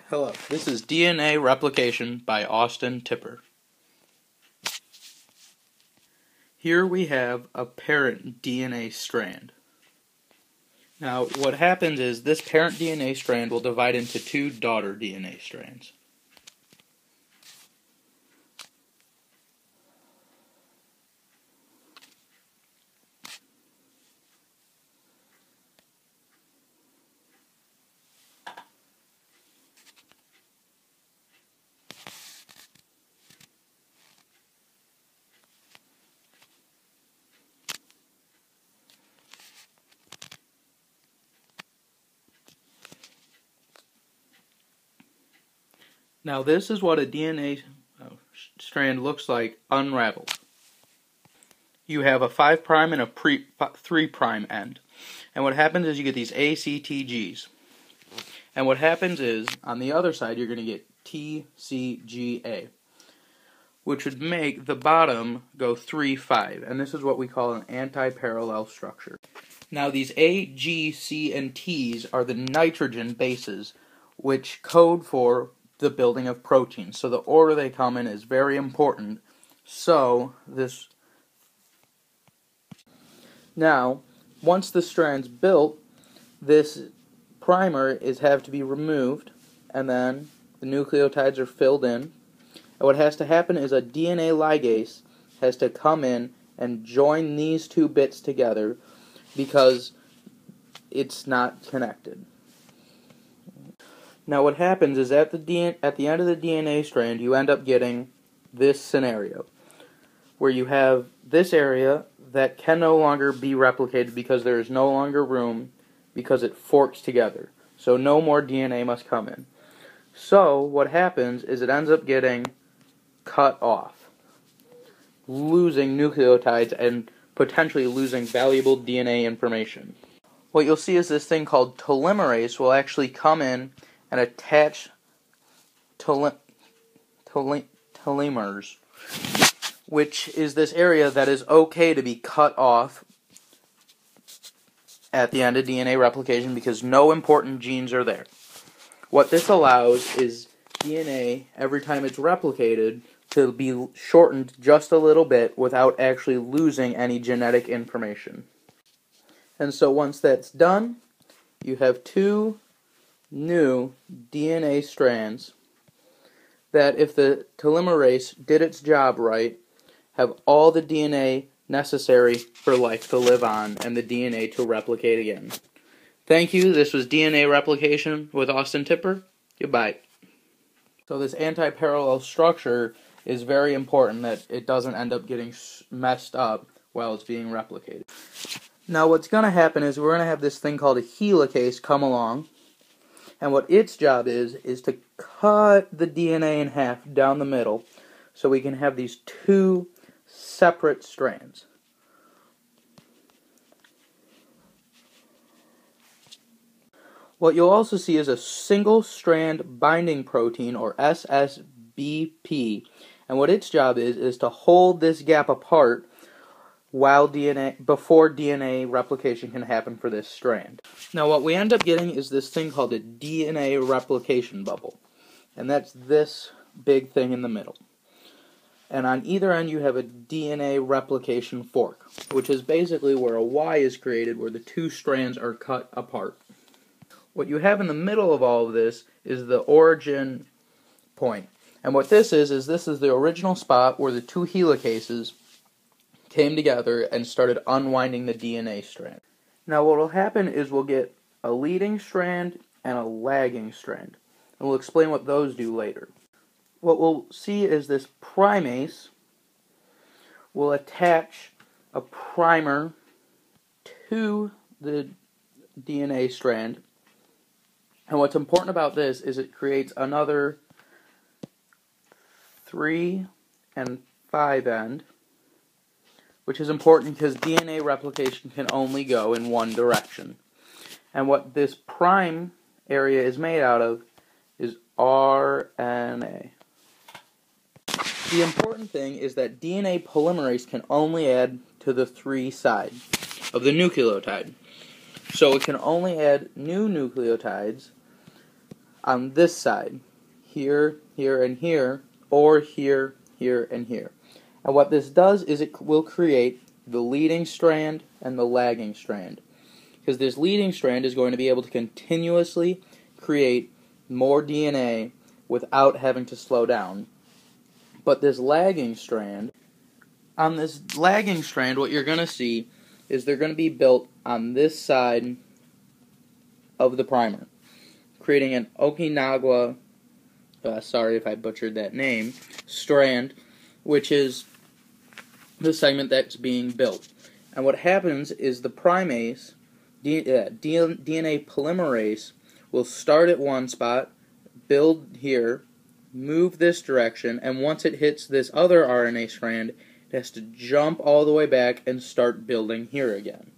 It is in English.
Hello, this is DNA Replication by Austin Tipper. Here we have a parent DNA strand. Now, what happens is this parent DNA strand will divide into two daughter DNA strands. Now, this is what a DNA strand looks like unraveled. You have a 5' and a 3' end. And what happens is you get these ACTGs. And what happens is, on the other side, you're going to get TCGA, which would make the bottom go 3'5", and this is what we call an anti-parallel structure. Now, these A, G, C, and T's are the nitrogen bases, which code for the building of proteins. So the order they come in is very important. Now, once the strand's built, this primer have to be removed, and then the nucleotides are filled in. And what has to happen is a DNA ligase has to come in and join these two bits together because it's not connected. Now what happens is at the end of the DNA strand, you end up getting this scenario, where you have this area that can no longer be replicated because there is no longer room because it forks together. So no more DNA must come in. So what happens is it ends up getting cut off, losing nucleotides and potentially losing valuable DNA information. What you'll see is this thing called telomerase will actually come in and attach telomers, which is this area that is okay to be cut off at the end of DNA replication because no important genes are there. What this allows is DNA, every time it's replicated, to be shortened just a little bit without actually losing any genetic information. And so once that's done, you have two new DNA strands that, if the telomerase did its job right, have all the DNA necessary for life to live on and the DNA to replicate again. Thank you. This was DNA Replication with Austin Tipper. Goodbye. So this anti-parallel structure is very important that it doesn't end up getting messed up while it's being replicated. Now what's going to happen is we're going to have this thing called a helicase come along, and what its job is to cut the DNA in half down the middle so we can have these two separate strands. What you'll also see is a single strand binding protein, or SSBP, and what its job is to hold this gap apart before DNA replication can happen for this strand. Now what we end up getting is this thing called a DNA replication bubble, and that's this big thing in the middle. And on either end you have a DNA replication fork, which is basically where a Y is created, where the two strands are cut apart. What you have in the middle of all of this is the origin point. And what this is this is the original spot where the two helicases came together and started unwinding the DNA strand. Now what will happen is we'll get a leading strand and a lagging strand. And we'll explain what those do later. What we'll see is this primase will attach a primer to the DNA strand. And what's important about this is it creates another 3 and 5 end, which is important because DNA replication can only go in one direction. And what this prime area is made out of is RNA. The important thing is that DNA polymerase can only add to the 3 side of the nucleotide. So it can only add new nucleotides on this side, here, here, and here, or here, here, and here. And what this does is it will create the leading strand and the lagging strand. Because this leading strand is going to be able to continuously create more DNA without having to slow down. But this lagging strand, on this lagging strand, what you're going to see is they're going to be built on this side of the primer, creating an Okinawa, sorry if I butchered that name, strand, which is the segment that's being built. And what happens is the primase, DNA polymerase, will start at one spot, build here, move this direction, and once it hits this other RNA strand, it has to jump all the way back and start building here again.